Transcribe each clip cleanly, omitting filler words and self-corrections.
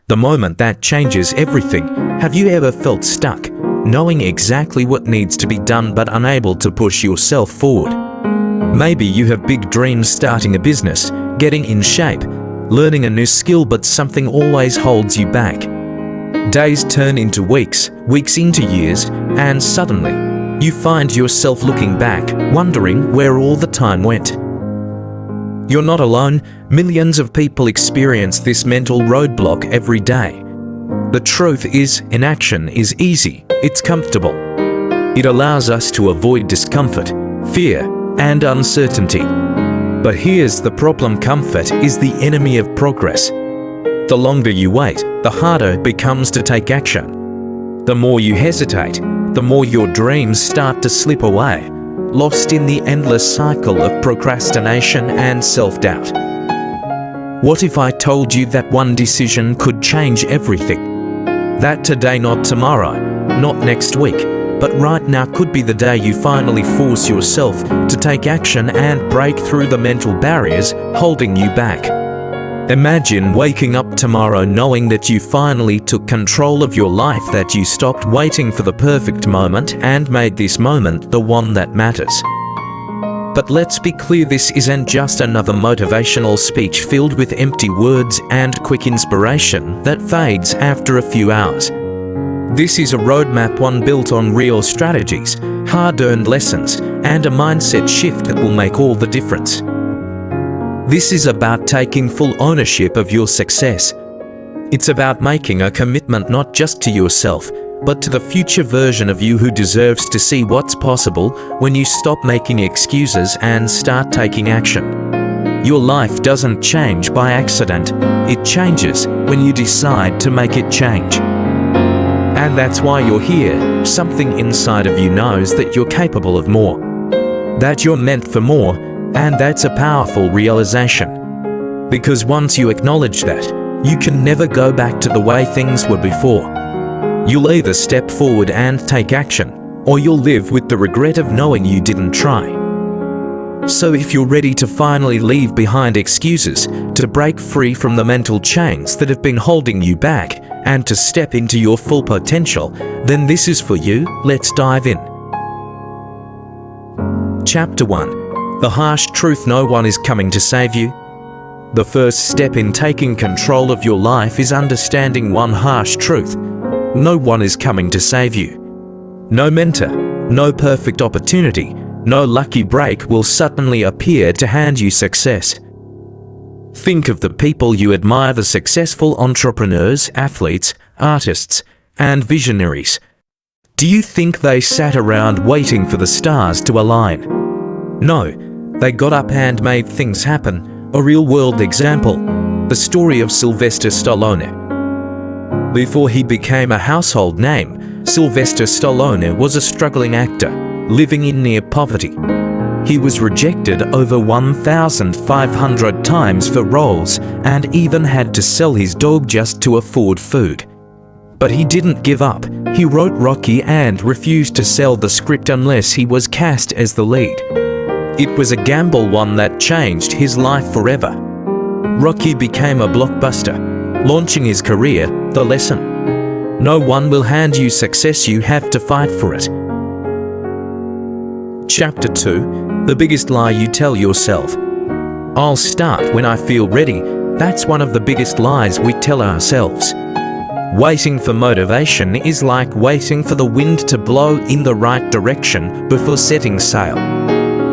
the moment that changes everything. Have you ever felt stuck, knowing exactly what needs to be done but unable to push yourself forward? Maybe you have big dreams, starting a business, getting in shape, learning a new skill, but something always holds you back. Days turn into weeks, weeks into years, and suddenly, you find yourself looking back, wondering where all the time went. You're not alone. Millions of people experience this mental roadblock every day. The truth is, inaction is easy, it's comfortable. It allows us to avoid discomfort, fear, and uncertainty. But here's the problem: comfort is the enemy of progress. The longer you wait, the harder it becomes to take action. The more you hesitate, the more your dreams start to slip away, lost in the endless cycle of procrastination and self-doubt. What if I told you that one decision could change everything? That today, not tomorrow, not next week, but right now could be the day you finally force yourself to take action and break through the mental barriers holding you back. Imagine waking up tomorrow knowing that you finally took control of your life, that you stopped waiting for the perfect moment and made this moment the one that matters. But let's be clear, this isn't just another motivational speech filled with empty words and quick inspiration that fades after a few hours. This is a roadmap, one built on real strategies, hard-earned lessons, and a mindset shift that will make all the difference. This is about taking full ownership of your success. It's about making a commitment not just to yourself, but to the future version of you who deserves to see what's possible when you stop making excuses and start taking action. Your life doesn't change by accident, it changes when you decide to make it change. And that's why you're here. Something inside of you knows that you're capable of more, that you're meant for more, and that's a powerful realization. Because once you acknowledge that, you can never go back to the way things were before. You'll either step forward and take action, or you'll live with the regret of knowing you didn't try. So if you're ready to finally leave behind excuses, to break free from the mental chains that have been holding you back, and to step into your full potential, then this is for you. Let's dive in. Chapter 1. The harsh truth: no one is coming to save you. The first step in taking control of your life is understanding one harsh truth: no one is coming to save you. No mentor, no perfect opportunity, no lucky break will suddenly appear to hand you success. Think of the people you admire, the successful entrepreneurs, athletes, artists, and visionaries. Do you think they sat around waiting for the stars to align? No, they got up and made things happen. A real-world example: the story of Sylvester Stallone. Before he became a household name, Sylvester Stallone was a struggling actor, living in near poverty. He was rejected over 1,500 times for roles and even had to sell his dog just to afford food. But he didn't give up. He wrote Rocky and refused to sell the script unless he was cast as the lead. It was a gamble, one that changed his life forever. Rocky became a blockbuster, launching his career. The lesson: no one will hand you success, you have to fight for it. Chapter 2. The biggest lie you tell yourself. I'll start when I feel ready. That's one of the biggest lies we tell ourselves. Waiting for motivation is like waiting for the wind to blow in the right direction before setting sail.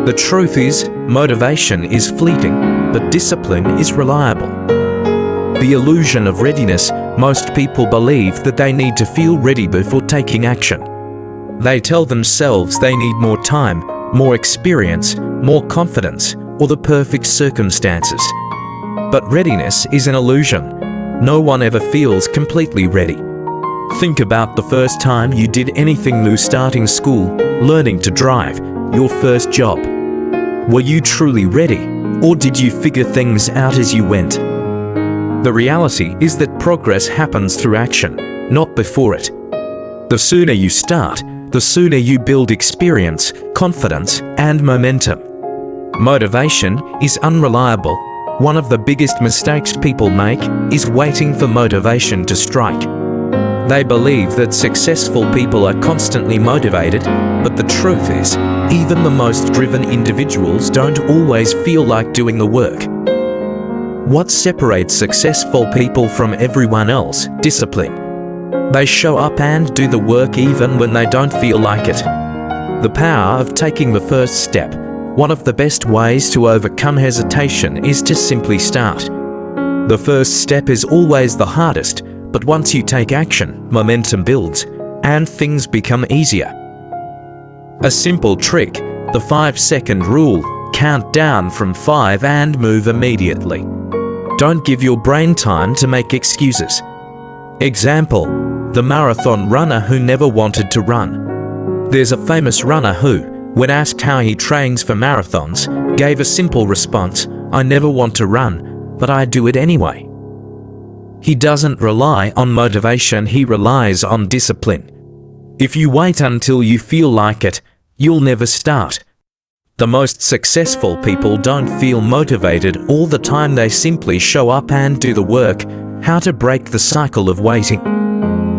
The truth is, motivation is fleeting, but discipline is reliable. The illusion of readiness: most people believe that they need to feel ready before taking action. They tell themselves they need more time, more experience, more confidence, or the perfect circumstances. But readiness is an illusion. No one ever feels completely ready. Think about the first time you did anything new: starting school, learning to drive, your first job. Were you truly ready, or did you figure things out as you went? The reality is that progress happens through action, not before it. The sooner you start, the sooner you build experience, confidence, and momentum. Motivation is unreliable, One of the biggest mistakes people make is waiting for motivation to strike. They believe that successful people are constantly motivated, but the truth is, even the most driven individuals don't always feel like doing the work. What separates successful people from everyone else? Discipline. They show up and do the work even when they don't feel like it. The power of taking the first step. One of the best ways to overcome hesitation is to simply start. The first step is always the hardest, but once you take action, momentum builds, and things become easier. A simple trick, the 5-second rule: count down from 5 and move immediately. Don't give your brain time to make excuses. Example: the marathon runner who never wanted to run. There's a famous runner who, when asked how he trains for marathons, gave a simple response: "I never want to run, but I do it anyway." He doesn't rely on motivation, he relies on discipline. If you wait until you feel like it, you'll never start. The most successful people don't feel motivated all the time, they simply show up and do the work. How to break the cycle of waiting.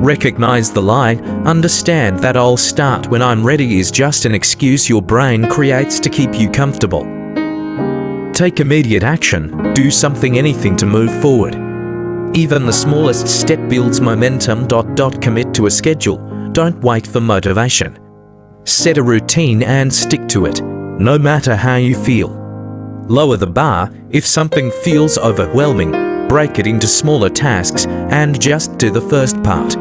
Recognize the lie. Understand that "I'll start when I'm ready" is just an excuse your brain creates to keep you comfortable. Take immediate action. Do something, anything to move forward. Even the smallest step builds momentum. Commit to a schedule. Don't wait for motivation. Set a routine and stick to it, no matter how you feel. Lower the bar. If something feels overwhelming, break it into smaller tasks and just do the first part.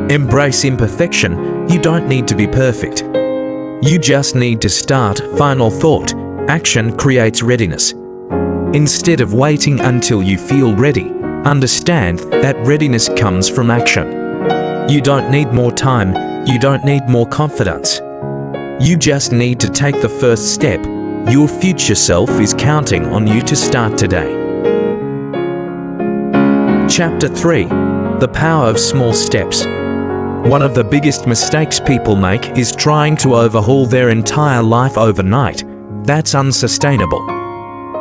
Embrace imperfection. You don't need to be perfect. You just need to start. Final thought: action creates readiness. Instead of waiting until you feel ready, understand that readiness comes from action. You don't need more time. You don't need more confidence. You just need to take the first step. Your future self is counting on you to start today. Chapter 3: The Power of Small Steps. One of the biggest mistakes people make is trying to overhaul their entire life overnight. That's unsustainable.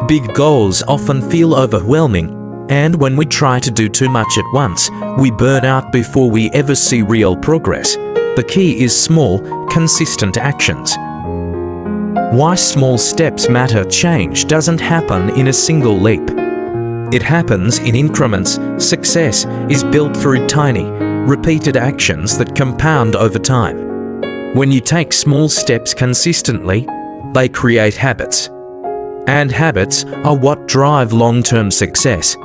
Big goals often feel overwhelming, and when we try to do too much at once, we burn out before we ever see real progress. The key is small, consistent actions. Why small steps matter. Change doesn't happen in a single leap. It happens in increments. Success is built through tiny, repeated actions that compound over time. When you take small steps consistently, they create habits. And habits are what drive long-term success.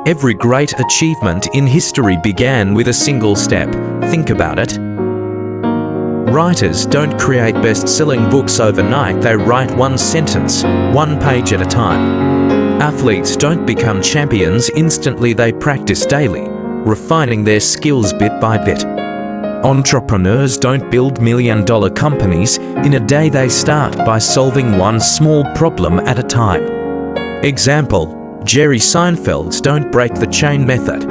Every great achievement in history began with a single step. Think about it. Writers don't create best-selling books overnight, they write one sentence, one page at a time. Athletes don't become champions instantly, they practice daily, refining their skills bit by bit. Entrepreneurs don't build million-dollar companies in a day, they start by solving one small problem at a time. Example: Jerry Seinfeld's don't break the chain method.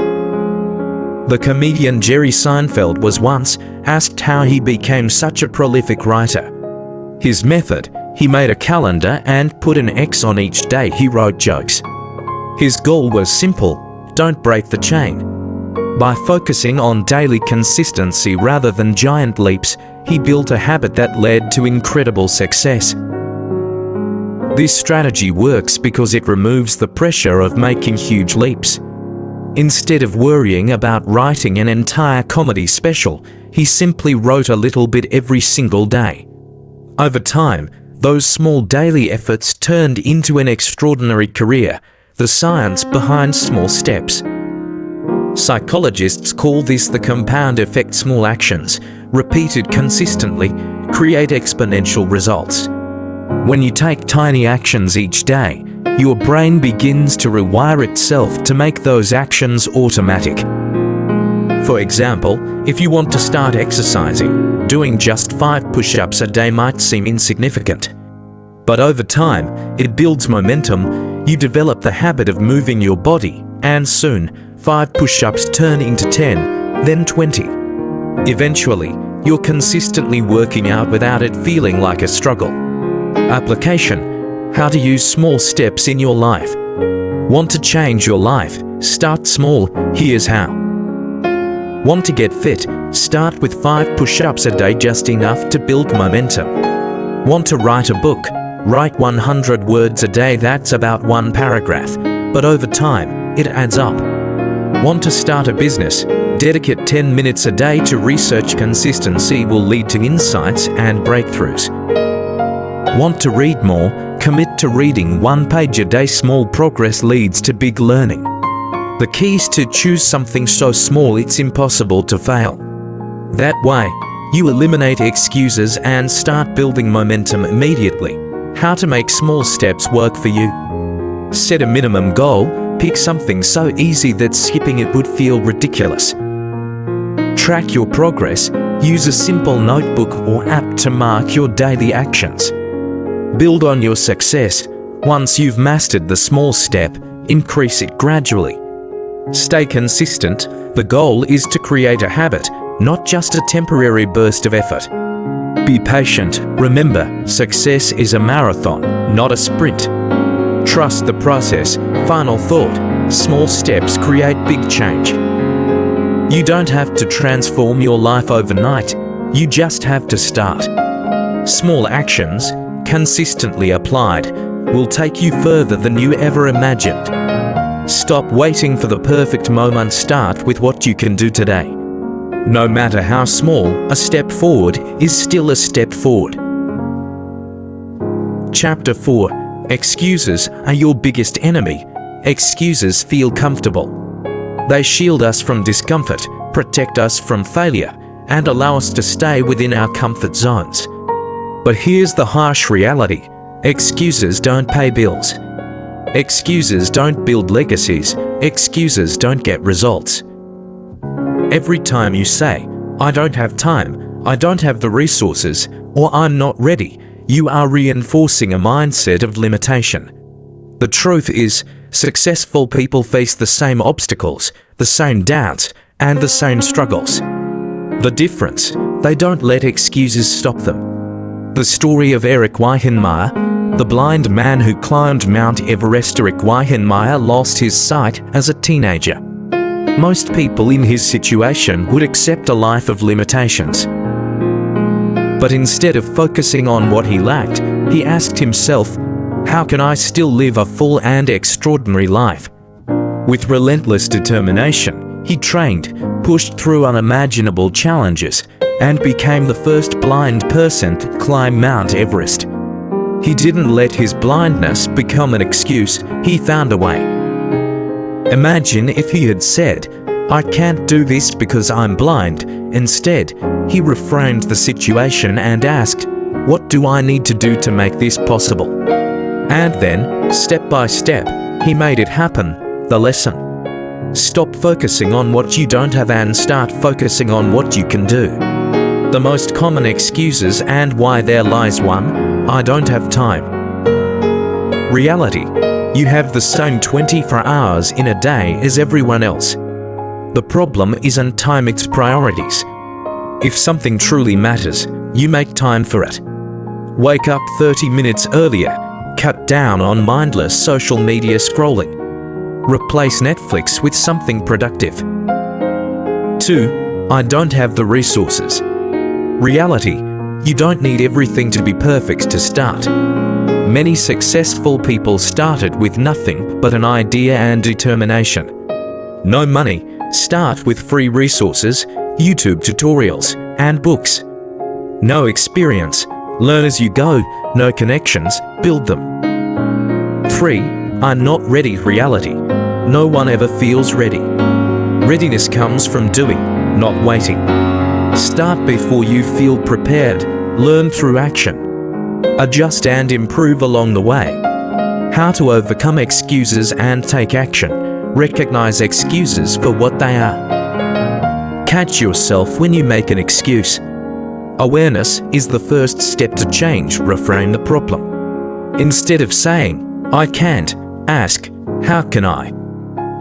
The comedian Jerry Seinfeld was once asked how he became such a prolific writer. His method: he made a calendar and put an X on each day he wrote jokes. His goal was simple: don't break the chain. By focusing on daily consistency rather than giant leaps, he built a habit that led to incredible success. This strategy works because it removes the pressure of making huge leaps. Instead of worrying about writing an entire comedy special, he simply wrote a little bit every single day. Over time, those small daily efforts turned into an extraordinary career. The science behind small steps. Psychologists call this the compound effect. Small actions, repeated consistently, create exponential results. When you take tiny actions each day, your brain begins to rewire itself to make those actions automatic. For example, if you want to start exercising, doing just 5 push-ups a day might seem insignificant. But over time, it builds momentum. You develop the habit of moving your body, and soon, 5 push-ups turn into 10, then 20. Eventually, you're consistently working out without it feeling like a struggle. Application. How to use small steps in your life. Want to change your life? Start small. Here's how. Want to get fit? Start with 5 push-ups a day, just enough to build momentum. Want to write a book? Write 100 words a day, that's about 1 paragraph, but over time, it adds up. Want to start a business? Dedicate 10 minutes a day to research. Consistency will lead to insights and breakthroughs. Want to read more? Commit to reading 1 page a day. Small progress leads to big learning. The key is to choose something so small it's impossible to fail. That way, you eliminate excuses and start building momentum immediately. How to make small steps work for you. Set a minimum goal. Pick something so easy that skipping it would feel ridiculous. Track your progress. Use a simple notebook or app to mark your daily actions. Build on your success. Once you've mastered the small step, increase it gradually. Stay consistent. The goal is to create a habit, not just a temporary burst of effort. Be patient. Remember, success is a marathon, not a sprint. Trust the process. Final thought: small steps create big change. You don't have to transform your life overnight. You just have to start. Small actions, consistently applied, will take you further than you ever imagined. Stop waiting for the perfect moment. Start with what you can do today. No matter how small, a step forward is still a step forward. Chapter 4. Excuses are your biggest enemy. Excuses feel comfortable. They shield us from discomfort, protect us from failure, and allow us to stay within our comfort zones. But here's the harsh reality: excuses don't pay bills. Excuses don't build legacies. Excuses don't get results. Every time you say, "I don't have time, I don't have the resources," or "I'm not ready," you are reinforcing a mindset of limitation. The truth is, successful people face the same obstacles, the same doubts, and the same struggles. The difference: they don't let excuses stop them. The story of Eric Weihenmayer, the blind man who climbed Mount Everest. Eric Weihenmayer lost his sight as a teenager. Most people in his situation would accept a life of limitations. But instead of focusing on what he lacked, he asked himself, "How can I still live a full and extraordinary life?" With relentless determination, he trained, pushed through unimaginable challenges, and became the first blind person to climb Mount Everest. He didn't let his blindness become an excuse. He found a way. Imagine if he had said, "I can't do this because I'm blind." Instead, he reframed the situation and asked, "What do I need to do to make this possible?" And then, step by step, he made it happen. The lesson: stop focusing on what you don't have and start focusing on what you can do. The most common excuses and why there lies one: I don't have time. Reality: you have the same 24 hours in a day as everyone else. The problem isn't time, it's priorities. If something truly matters, you make time for it. Wake up 30 minutes earlier. Cut down on mindless social media scrolling. Replace Netflix with something productive. 2. I don't have the resources. Reality: you don't need everything to be perfect to start. Many successful people started with nothing but an idea and determination. No money? Start with free resources, YouTube tutorials, and books. No experience? Learn as you go. No connections? Build them. 3. I'm not ready. Reality: no one ever feels ready. Readiness comes from doing, not waiting. Start before you feel prepared. Learn through action. Adjust and improve along the way. How to overcome excuses and take action. Recognize excuses for what they are. Catch yourself when you make an excuse. Awareness is the first step to change. Reframe the problem. Instead of saying, "I can't," ask, "How can I?"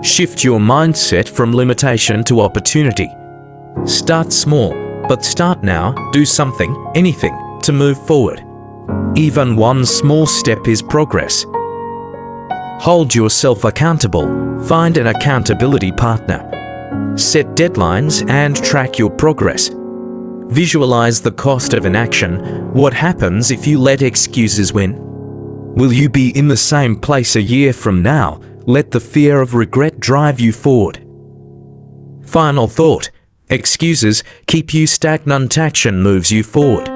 Shift your mindset from limitation to opportunity. Start small, but start now. Do something, anything, to move forward. Even one small step is progress. Hold yourself accountable. Find an accountability partner. Set deadlines and track your progress. Visualize the cost of inaction. What happens if you let excuses win? Will you be in the same place a year from now? Let the fear of regret drive you forward. Final thought. Excuses keep you stagnant. Action moves you forward.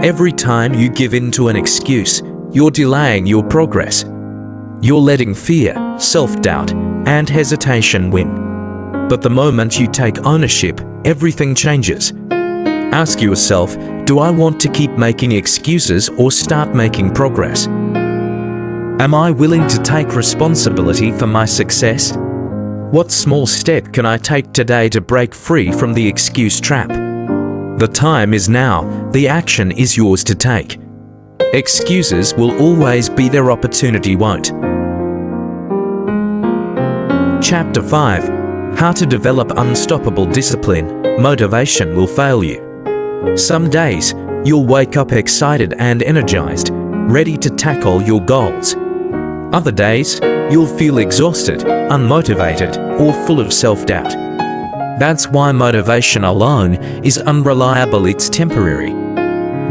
Every time you give in to an excuse, you're delaying your progress. You're letting fear, self-doubt, and hesitation win. But the moment you take ownership, everything changes. Ask yourself, do I want to keep making excuses or start making progress? Am I willing to take responsibility for my success? What small step can I take today to break free from the excuse trap? The time is now. The action is yours to take. Excuses will always be their opportunity won't. Chapter 5. How to develop unstoppable discipline. Motivation will fail you. Some days, you'll wake up excited and energized, ready to tackle your goals. Other days, you'll feel exhausted, unmotivated, or full of self-doubt. That's why motivation alone is unreliable. It's temporary.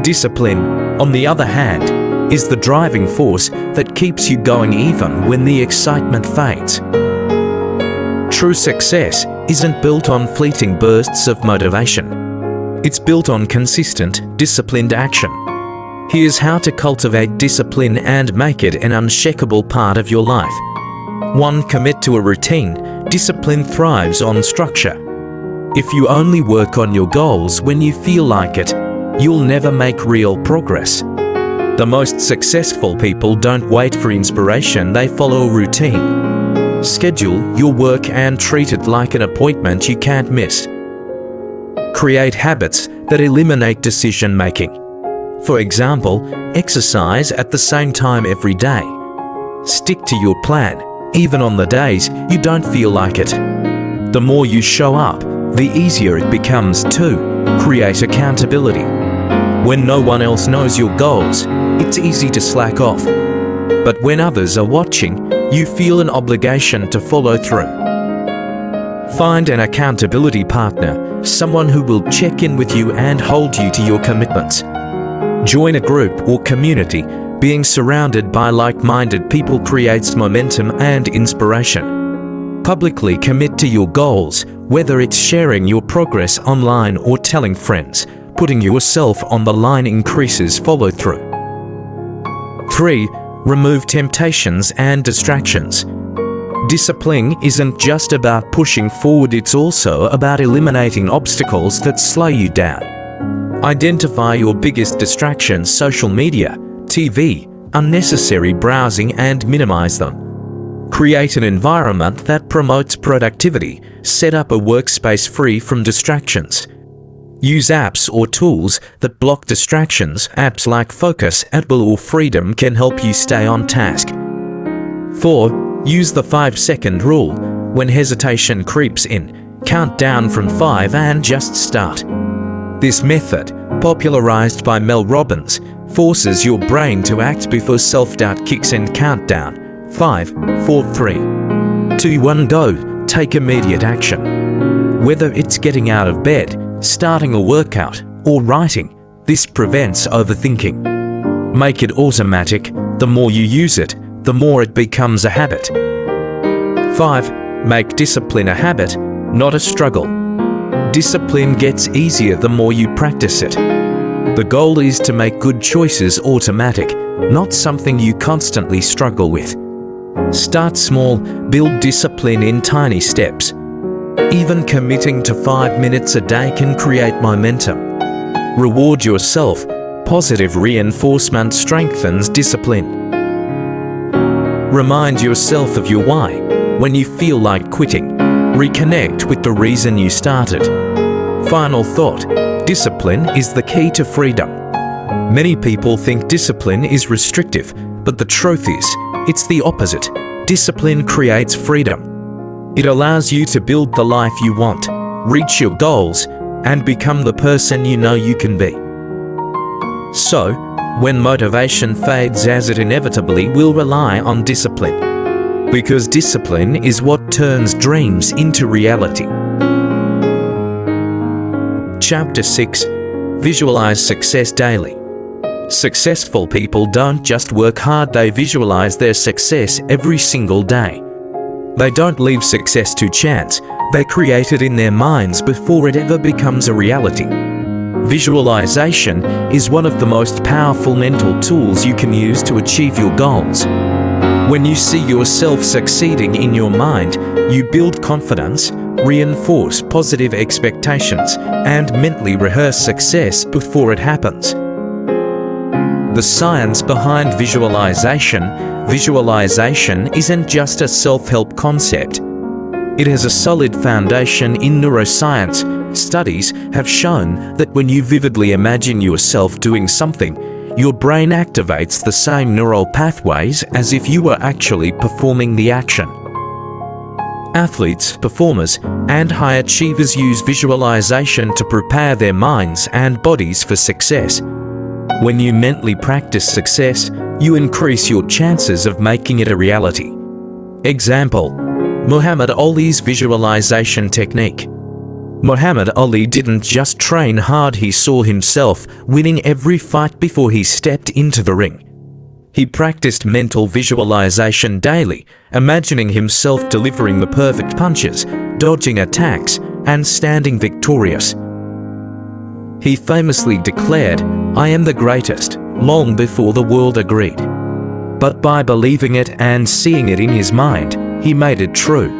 Discipline, on the other hand, is the driving force that keeps you going even when the excitement fades. True success isn't built on fleeting bursts of motivation. It's built on consistent, disciplined action. Here's how to cultivate discipline and make it an unshakable part of your life. 1. Commit to a routine. Discipline thrives on structure. If you only work on your goals when you feel like it, you'll never make real progress. The most successful people don't wait for inspiration, they follow a routine. Schedule your work and treat it like an appointment you can't miss. Create habits that eliminate decision-making. For example, exercise at the same time every day. Stick to your plan, even on the days you don't feel like it. The more you show up, the easier it becomes to create accountability. When no one else knows your goals, it's easy to slack off. But when others are watching, you feel an obligation to follow through. Find an accountability partner, someone who will check in with you and hold you to your commitments. Join a group or community. Being surrounded by like-minded people creates momentum and inspiration. Publicly commit to your goals, whether it's sharing your progress online or telling friends. Putting yourself on the line increases follow-through. 3. Remove temptations and distractions. Discipline isn't just about pushing forward, it's also about eliminating obstacles that slow you down. Identify your biggest distractions: social media, TV, unnecessary browsing, and minimize them. Create an environment that promotes productivity. Set up a workspace free from distractions. Use apps or tools that block distractions. Apps like Focus, Atwell, or Freedom can help you stay on task. 4. Use the 5-second rule. When hesitation creeps in, count down from 5 and just start. This method, popularized by Mel Robbins, forces your brain to act before self-doubt kicks in. Countdown. 5, 4, 3, 2, 1, go. Take immediate action. Whether it's getting out of bed, starting a workout, or writing, this prevents overthinking. Make it automatic. The more you use it, the more it becomes a habit. 5. Make discipline a habit, not a struggle. Discipline gets easier the more you practice it. The goal is to make good choices automatic, not something you constantly struggle with. Start small, build discipline in tiny steps. Even committing to 5 minutes a day can create momentum. Reward yourself. Positive reinforcement strengthens discipline. Remind yourself of your why. When you feel like quitting, reconnect with the reason you started. Final thought. Discipline is the key to freedom. Many people think discipline is restrictive, but the truth is, it's the opposite. Discipline creates freedom. It allows you to build the life you want, reach your goals, and become the person you know you can be. So, When motivation fades, as it inevitably will, rely on discipline. Because discipline is what turns dreams into reality. Chapter 6. Visualize success daily. Successful people don't just work hard, they visualize their success every single day. They don't leave success to chance, they create it in their minds before it ever becomes a reality. Visualization is one of the most powerful mental tools you can use to achieve your goals. When you see yourself succeeding in your mind, you build confidence, reinforce positive expectations, and mentally rehearse success before it happens. The science behind visualization. Visualization isn't just a self-help concept. It has a solid foundation in neuroscience. Studies have shown that when you vividly imagine yourself doing something, your brain activates the same neural pathways as if you were actually performing the action. Athletes, performers, and high achievers use visualization to prepare their minds and bodies for success. When you mentally practice success, you increase your chances of making it a reality. Example: Muhammad Ali's visualization technique. Muhammad Ali didn't just train hard, he saw himself winning every fight before he stepped into the ring. He practiced mental visualization daily, imagining himself delivering the perfect punches, dodging attacks, and standing victorious. He famously declared, "I am the greatest," long before the world agreed. But by believing it and seeing it in his mind, he made it true.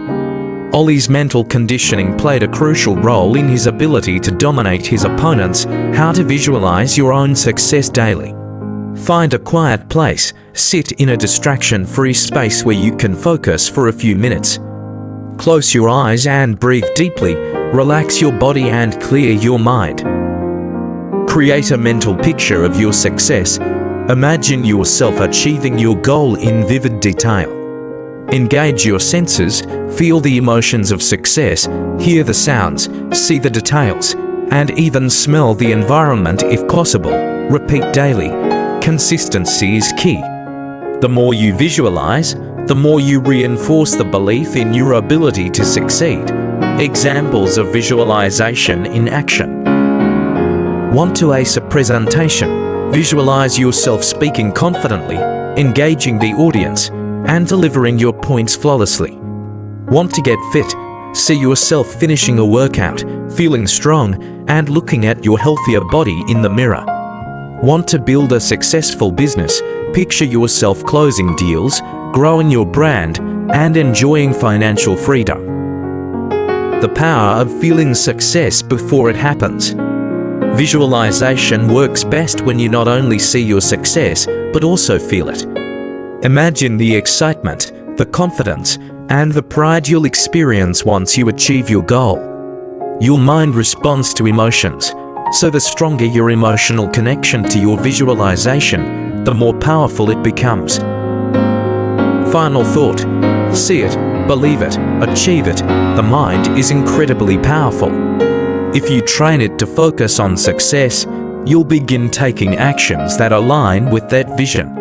Ali's mental conditioning played a crucial role in his ability to dominate his opponents. How to visualize your own success daily. Find a quiet place, sit in a distraction-free space where you can focus for a few minutes. Close your eyes and breathe deeply, relax your body and clear your mind. Create a mental picture of your success. Imagine yourself achieving your goal in vivid detail. Engage your senses, feel the emotions of success, hear the sounds, see the details, and even smell the environment if possible. Repeat daily. Consistency is key. The more you visualize, the more you reinforce the belief in your ability to succeed. Examples of visualization in action. Want to ace a presentation? Visualize yourself speaking confidently, engaging the audience, and delivering your points flawlessly. Want to get fit? See yourself finishing a workout, feeling strong, and looking at your healthier body in the mirror. Want to build a successful business? Picture yourself closing deals, growing your brand, and enjoying financial freedom. The power of feeling success before it happens. Visualization works best when you not only see your success, but also feel it. Imagine the excitement, the confidence, and the pride you'll experience once you achieve your goal. Your mind responds to emotions, so the stronger your emotional connection to your visualization, the more powerful it becomes. Final thought: see it, believe it, achieve it. The mind is incredibly powerful. If you train it to focus on success, you'll begin taking actions that align with that vision.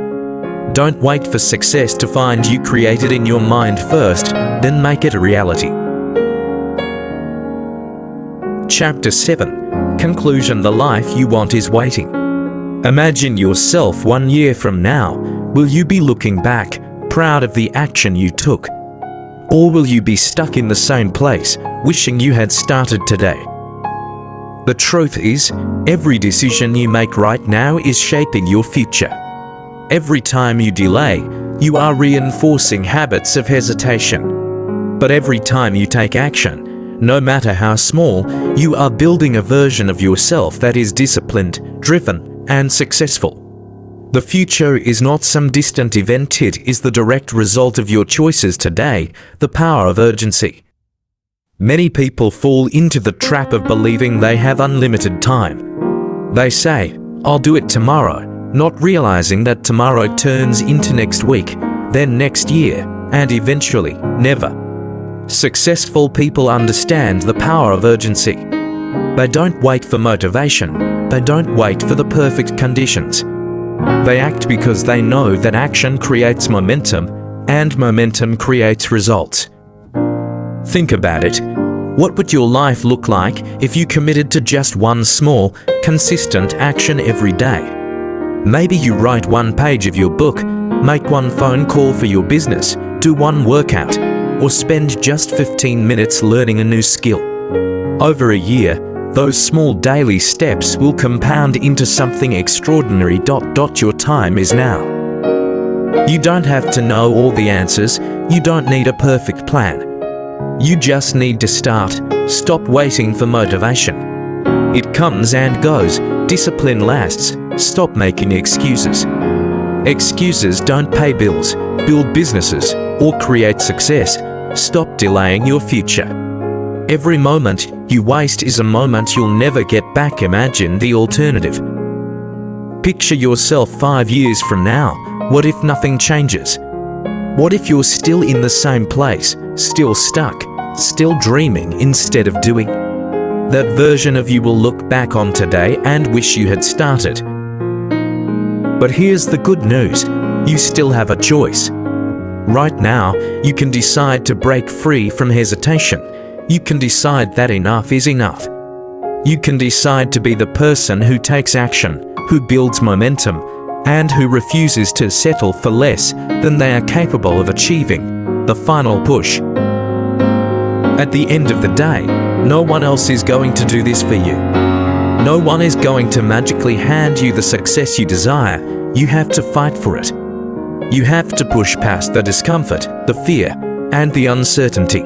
Don't wait for success to find you. Create it in your mind first, then make it a reality. Chapter 7. Conclusion: the life you want is waiting. Imagine yourself 1 year from now. Will you be looking back, proud of the action you took? Or will you be stuck in the same place, wishing you had started today? The truth is, every decision you make right now is shaping your future. Every time you delay, you are reinforcing habits of hesitation. But every time you take action, no matter how small, you are building a version of yourself that is disciplined, driven, and successful. The future is not some distant event, it is the direct result of your choices today. The power of urgency. Many people fall into the trap of believing they have unlimited time. They say, "I'll do it tomorrow," not realizing that tomorrow turns into next week, then next year, and eventually, never. Successful people understand the power of urgency. They don't wait for motivation. They don't wait for the perfect conditions. They act because they know that action creates momentum, and momentum creates results. Think about it. What would your life look like if you committed to just one small, consistent action every day? Maybe you write one page of your book, make one phone call for your business, do one workout, or spend just 15 minutes learning a new skill. Over a year, those small daily steps will compound into something extraordinary. Your time is now. You don't have to know all the answers, you don't need a perfect plan. You just need to start. Stop waiting for motivation. It comes and goes. Discipline lasts. Stop making excuses. Excuses don't pay bills, build businesses, or create success. Stop delaying your future. Every moment you waste is a moment you'll never get back. Imagine the alternative. Picture yourself 5 years from now. What if nothing changes? What if you're still in the same place, still stuck, still dreaming instead of doing? That version of you will look back on today and wish you had started. But here's the good news. You still have a choice. Right now, you can decide to break free from hesitation. You can decide that enough is enough. You can decide to be the person who takes action, who builds momentum, and who refuses to settle for less than they are capable of achieving. The final push. At the end of the day, no one else is going to do this for you. No one is going to magically hand you the success you desire. You have to fight for it. You have to push past the discomfort, the fear, and the uncertainty.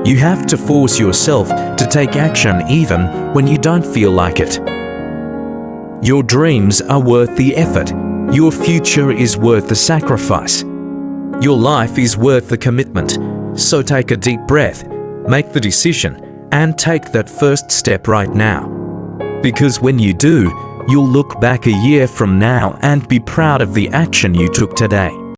You have to force yourself to take action even when you don't feel like it. Your dreams are worth the effort. Your future is worth the sacrifice. Your life is worth the commitment. So take a deep breath, make the decision, and take that first step right now. Because when you do, you'll look back a year from now and be proud of the action you took today.